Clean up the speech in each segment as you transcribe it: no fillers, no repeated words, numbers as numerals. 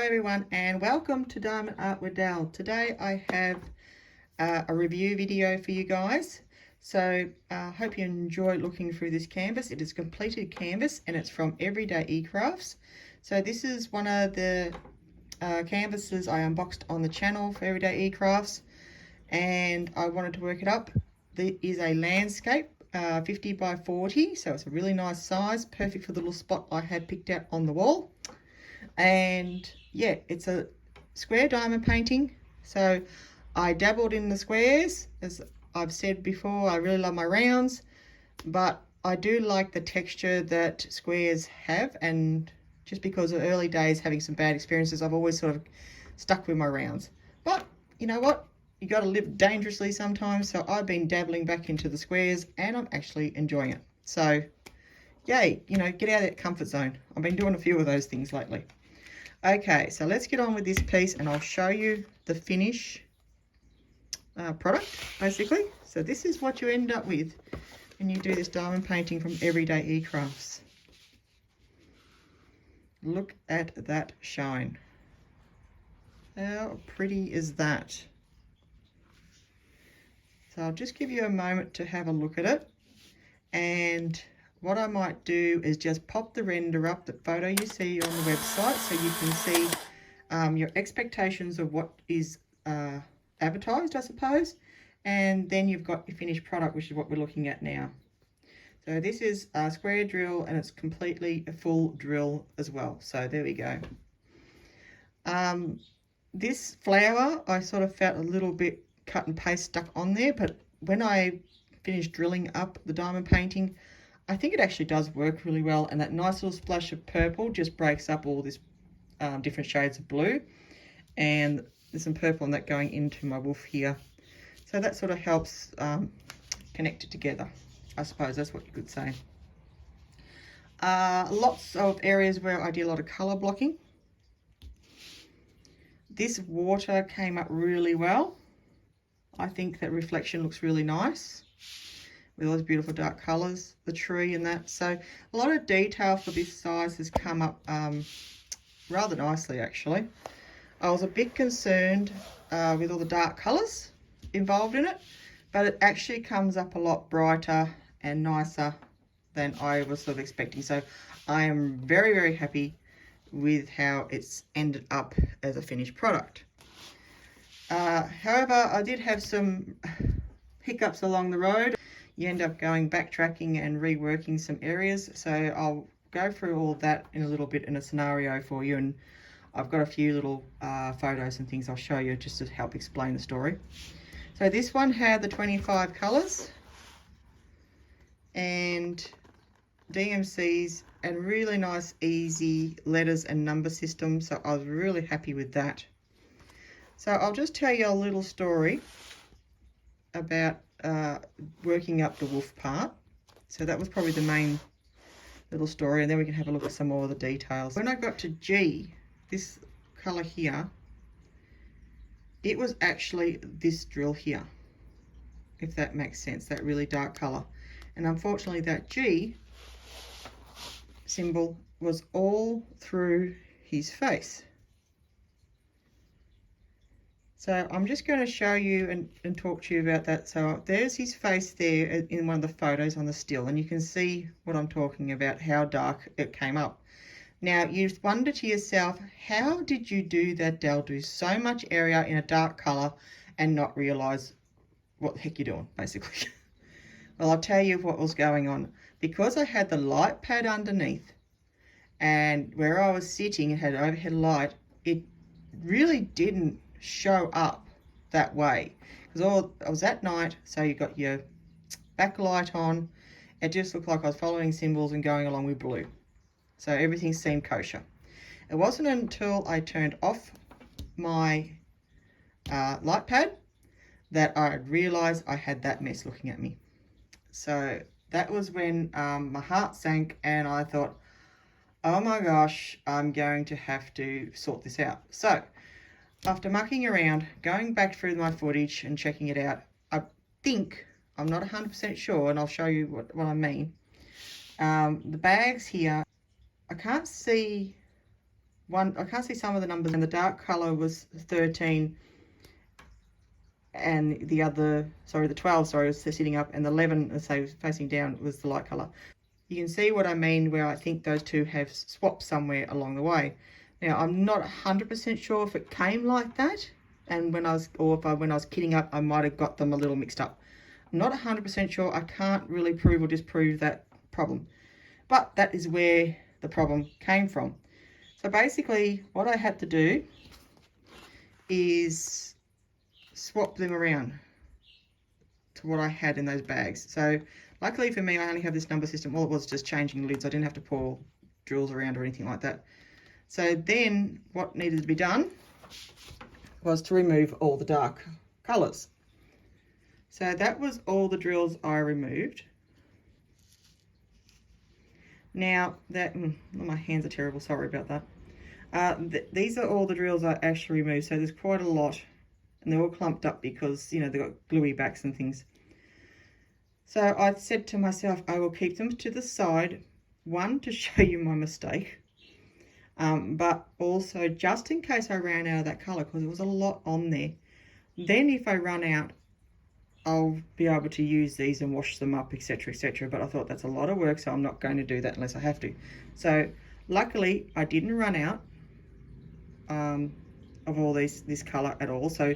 everyone, and welcome to Diamond Art with Del. Today I have a review video for you guys. So I hope you enjoy looking through this canvas. It is a completed canvas and it's from Everydayecrafts. So this is one of the canvases I unboxed on the channel for Everydayecrafts, and I wanted to work it up. There is a landscape 50 by 40, so it's a really nice size, perfect for the little spot I had picked out on the wall. And yeah, it's a square diamond painting. So I dabbled in the squares. As I've said before, I really love my rounds, but I do like the texture that squares have, and just because of early days having some bad experiences, I've always sort of stuck with my rounds. But you know what, you got to live dangerously sometimes, so I've been dabbling back into the squares and I'm actually enjoying it. So yay, you know, get out of that comfort zone. I've been doing a few of those things lately. Okay, so let's get on with this piece and I'll show you the finish product, basically. So this is what you end up with when you do this diamond painting from Everydayecrafts. Look at that shine. How pretty is that? So I'll just give you a moment to have a look at it, and what I might do is just pop the render up, the photo you see on the website, so you can see your expectations of what is advertised, I suppose, and then you've got your finished product, which is what we're looking at now. So this is a square drill and it's completely a full drill as well. So there we go. This flower, I sort of felt a little bit cut and paste stuck on there, but when I finished drilling up the diamond painting, I think it actually does work really well, and that nice little splash of purple just breaks up all this different shades of blue, and there's some purple on that going into my wolf here, so that sort of helps connect it together. I suppose that's what you could say. Lots of areas where I did a lot of color blocking. This water came up really well. I think that reflection looks really nice with all those beautiful dark colors, the tree and that. So a lot of detail for this size has come up rather nicely, actually. I was a bit concerned with all the dark colors involved in it, but it actually comes up a lot brighter and nicer than I was sort of expecting. So I am very, very happy with how it's ended up as a finished product. However, I did have some hiccups along the road. You end up going backtracking and reworking some areas, so I'll go through all that in a little bit in a scenario for you, and I've got a few little photos and things I'll show you just to help explain the story. So this one had the 25 colours and DMCs and really nice easy letters and number system, so I was really happy with that. So I'll just tell you a little story about working up the wolf part. So that was probably the main little story, and then we can have a look at some more of the details. When I got to G, this colour here, it was actually this drill here, if that makes sense, that really dark colour. And unfortunately that G symbol was all through his face. So I'm just going to show you and talk to you about that. So there's his face there in one of the photos on the still, and you can see what I'm talking about, how dark it came up. Now you wonder to yourself, how did you do that, Del? Do so much area in a dark colour and not realise what the heck you're doing, basically. Well, I'll tell you what was going on. Because I had the light pad underneath, and where I was sitting, it had overhead light, it really didn't show up that way, because I was at night, so you got your backlight on. It just looked like I was following symbols and going along with blue, so everything seemed kosher. It wasn't until I turned off my light pad that I realized I had that mess looking at me. So that was when my heart sank and I thought, oh my gosh, I'm going to have to sort this out. So after mucking around, going back through my footage and checking it out, I think, I'm not 100% sure, and I'll show you what I mean. The bags here, I can't see I can't see some of the numbers, and the dark color was 13, and the other, sorry, the 12, sorry, was sitting up, and the 11, so facing down, was the light color. You can see what I mean, where I think those two have swapped somewhere along the way. Now, I'm not 100% sure if it came like that, and when I was kitting up, I might have got them a little mixed up. I'm not 100% sure. I can't really prove or disprove that problem, but that is where the problem came from. So basically, what I had to do is swap them around to what I had in those bags. So luckily for me, I only have this number system. All it was just changing lids. I didn't have to pull drills around or anything like that. So then what needed to be done was to remove all the dark colors. So that was all the drills I removed. Now that, my hands are terrible, sorry about that. These are all the drills I actually removed. So there's quite a lot, and they're all clumped up because, you know, they've got gluey backs and things. So I said to myself, I will keep them to the side, one, to show you my mistake, but also just in case I ran out of that colour, because there was a lot on there. Then if I run out, I'll be able to use these and wash them up, etc, etc. But I thought that's a lot of work, so I'm not going to do that unless I have to. So luckily I didn't run out of all this colour at all, so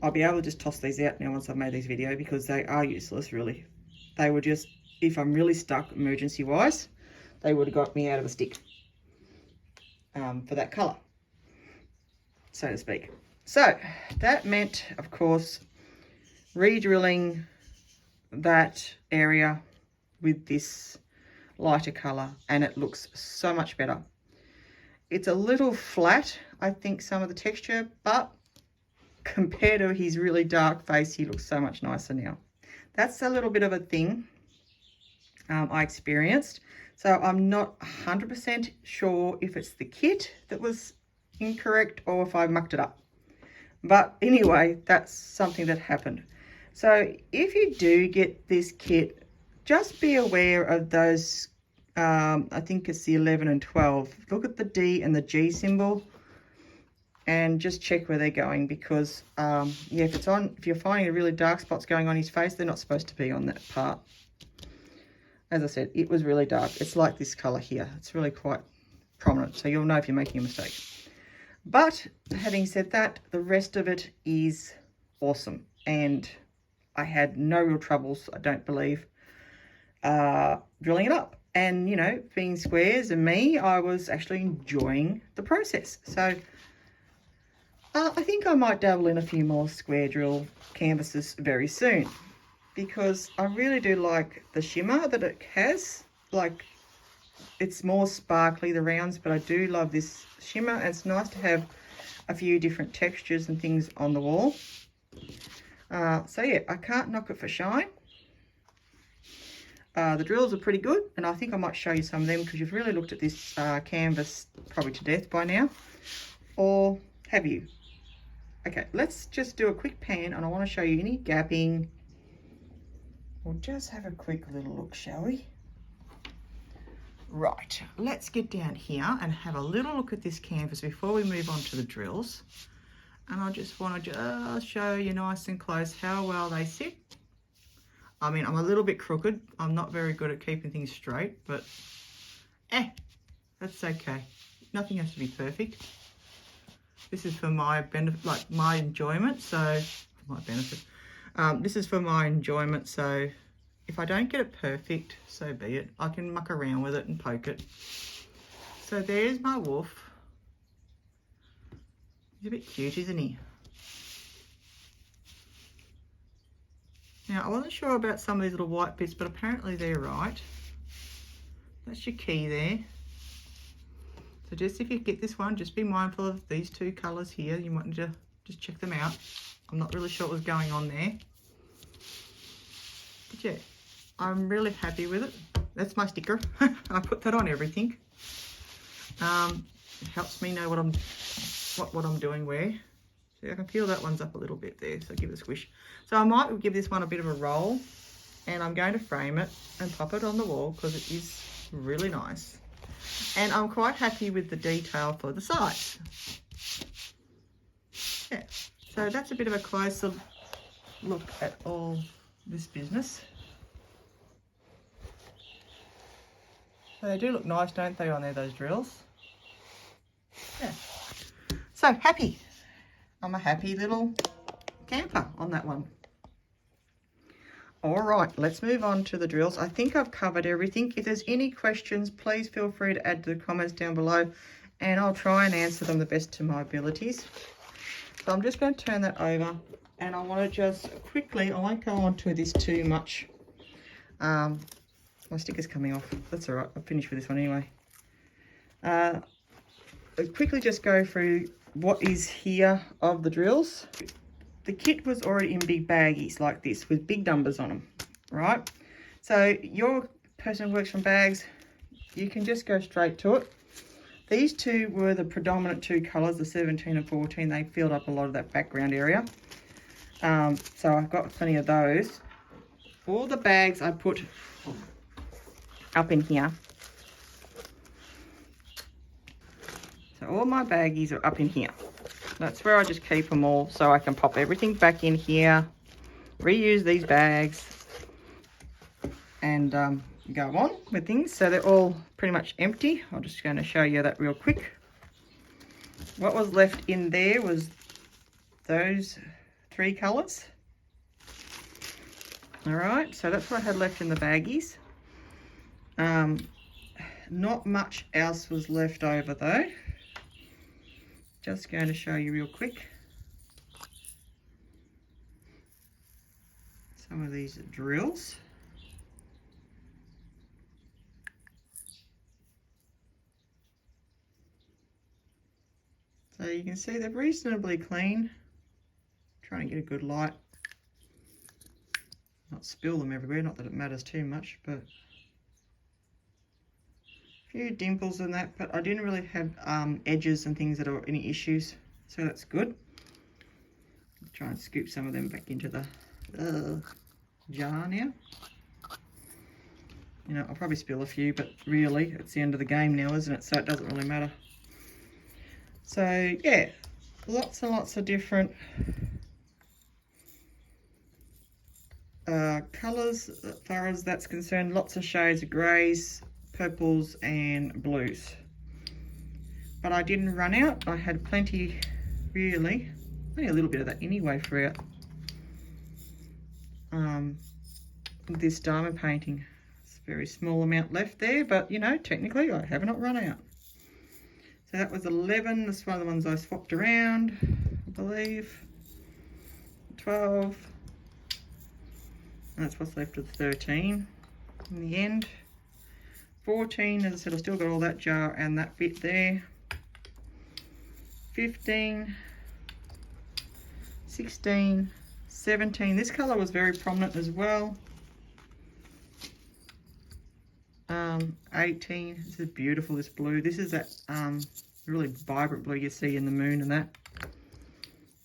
I'll be able to just toss these out now once I've made this video, because they are useless really. They were just, if I'm really stuck emergency wise, they would have got me out of a stick for that colour, so to speak. So that meant, of course, re-drilling that area with this lighter colour, and it looks so much better. It's a little flat, I think, some of the texture, but compared to his really dark face, he looks so much nicer now. That's a little bit of a thing I experienced. So I'm not 100% sure if it's the kit that was incorrect or if I mucked it up. But anyway, that's something that happened. So if you do get this kit, just be aware of those, I think it's the 11 and 12. Look at the D and the G symbol and just check where they're going, because yeah, if you're finding really dark spots going on his face, they're not supposed to be on that part. As I said, it was really dark. It's like this color here. It's really quite prominent, so you'll know if you're making a mistake. But having said that, the rest of it is awesome, and I had no real troubles, I don't believe, drilling it up. And, you know, being squares and me, I was actually enjoying the process. So I think I might dabble in a few more square drill canvases very soon, because I really do like the shimmer that it has. Like, it's more sparkly, the rounds, but I do love this shimmer, and it's nice to have a few different textures and things on the wall. So yeah, I can't knock it for shine. The drills are pretty good, and I think I might show you some of them, because you've really looked at this canvas probably to death by now, or have you? Okay, let's just do a quick pan, and I want to show you any gapping. We'll just have a quick little look, shall we? Right, let's get down here and have a little look at this canvas before we move on to the drills. And I just want to just show you nice and close how well they sit. I mean, I'm a little bit crooked. I'm not very good at keeping things straight, but that's okay. Nothing has to be perfect. This is for my benefit, like my enjoyment, so my benefit. This is for my enjoyment, so if I don't get it perfect, so be it. I can muck around with it and poke it. So there's my wolf. He's a bit cute, isn't he? Now, I wasn't sure about some of these little white bits, but apparently they're right. That's your key there. So just if you get this one, just be mindful of these two colours here. You might need to just check them out. I'm not really sure what was going on there. But yeah, I'm really happy with it. That's my sticker. I put that on everything. It helps me know what I'm doing where. So I can feel that one's up a little bit there, so give it a squish. So I might give this one a bit of a roll, and I'm going to frame it and pop it on the wall because it is really nice. And I'm quite happy with the detail for the sides. Yeah, so that's a bit of a closer look at all this business. So they do look nice, don't they, on there, those drills? Yeah. So happy. I'm a happy little camper on that one. All right, let's move on to the drills. I think I've covered everything. If there's any questions, please feel free to add to the comments down below, and I'll try and answer them the best to my abilities. So I'm just going to turn that over, and I want to just quickly, I won't go on to this too much. My sticker's coming off. That's all right. I'll finish with this one anyway. I'll quickly just go through what is here of the drills. The kit was already in big baggies like this with big numbers on them, right? So your person who works from bags, you can just go straight to it. These two were the predominant two colours, the 17 and 14. They filled up a lot of that background area. So I've got plenty of those. All the bags I put up in here. So all my baggies are up in here. That's where I just keep them all, so I can pop everything back in here, reuse these bags, and go on with things. So they're all pretty much empty. I'm just going to show you that real quick. What was left in there was those three colours. All right, so that's what I had left in the baggies. Not much else was left over though. Just going to show you real quick some of these drills. So you can see they're reasonably clean. Trying to get a good light, not spill them everywhere, not that it matters too much, but a few dimples in that, but I didn't really have edges and things that are any issues, so that's good. I'll try and scoop some of them back into the jar now. You know, I'll probably spill a few, but really it's the end of the game now, isn't it? So it doesn't really matter. So yeah, lots and lots of different colours as far as that's concerned. Lots of shades of greys, purples and blues, but I didn't run out. I had plenty, really, only a little bit of that anyway throughout this diamond painting. It's a very small amount left there, but you know, technically I have not run out. So that was 11. That's one of the ones I swapped around, I believe. 12. And that's what's left of 13 in the end. 14, as I said, I've still got all that jar and that bit there. 15, 16, 17. This colour was very prominent as well. 18. This is beautiful, this blue. This is that really vibrant blue you see in the moon and that.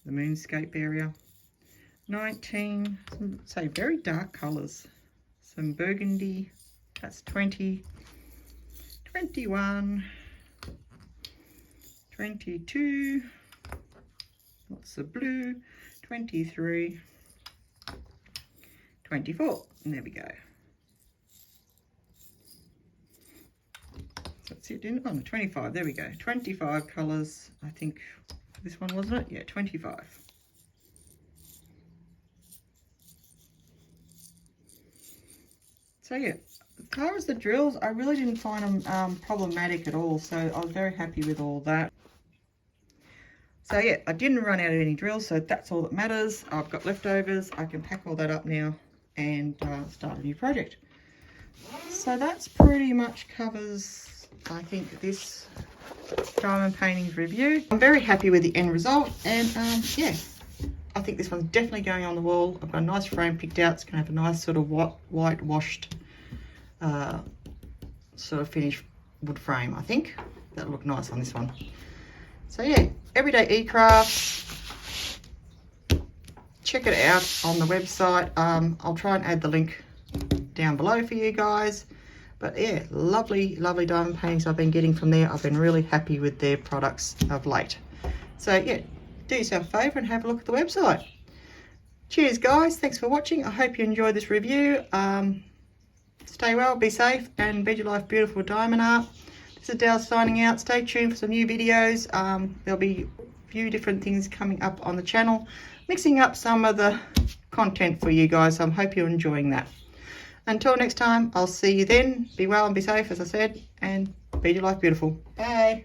The moonscape area. 19, some, say very dark colours. Some burgundy, that's 20. 21, 22, lots of blue, 23, 24, and there we go. So that's it, didn't it? Oh, no, 25, there we go. 25 colours, I think this one, wasn't it? Yeah, 25. So yeah, as far as the drills, I really didn't find them problematic at all, so I was very happy with all that. So yeah, I didn't run out of any drills, so that's all that matters. I've got leftovers. I can pack all that up now and start a new project. So that's pretty much covers, I think, this diamond paintings review. I'm very happy with the end result, and yeah, I think this one's definitely going on the wall. I've got a nice frame picked out. It's going to have a nice sort of white washed sort of finished wood frame. I think that'll look nice on this one. So yeah, Everyday Crafts. Check it out on the website. I'll try and add the link down below for you guys. But yeah, lovely, lovely diamond paintings I've been getting from there. I've been really happy with their products of late. So yeah, do yourself a favour and have a look at the website. Cheers guys, thanks for watching. I hope you enjoyed this review. Stay well, be safe, and bed your life beautiful with diamond art. This is Del signing out. Stay tuned for some new videos. There'll be a few different things coming up on the channel, mixing up some of the content for you guys. I hope you're enjoying that. Until next time, I'll see you then. Be well and be safe, as I said, and bed your life beautiful. Bye.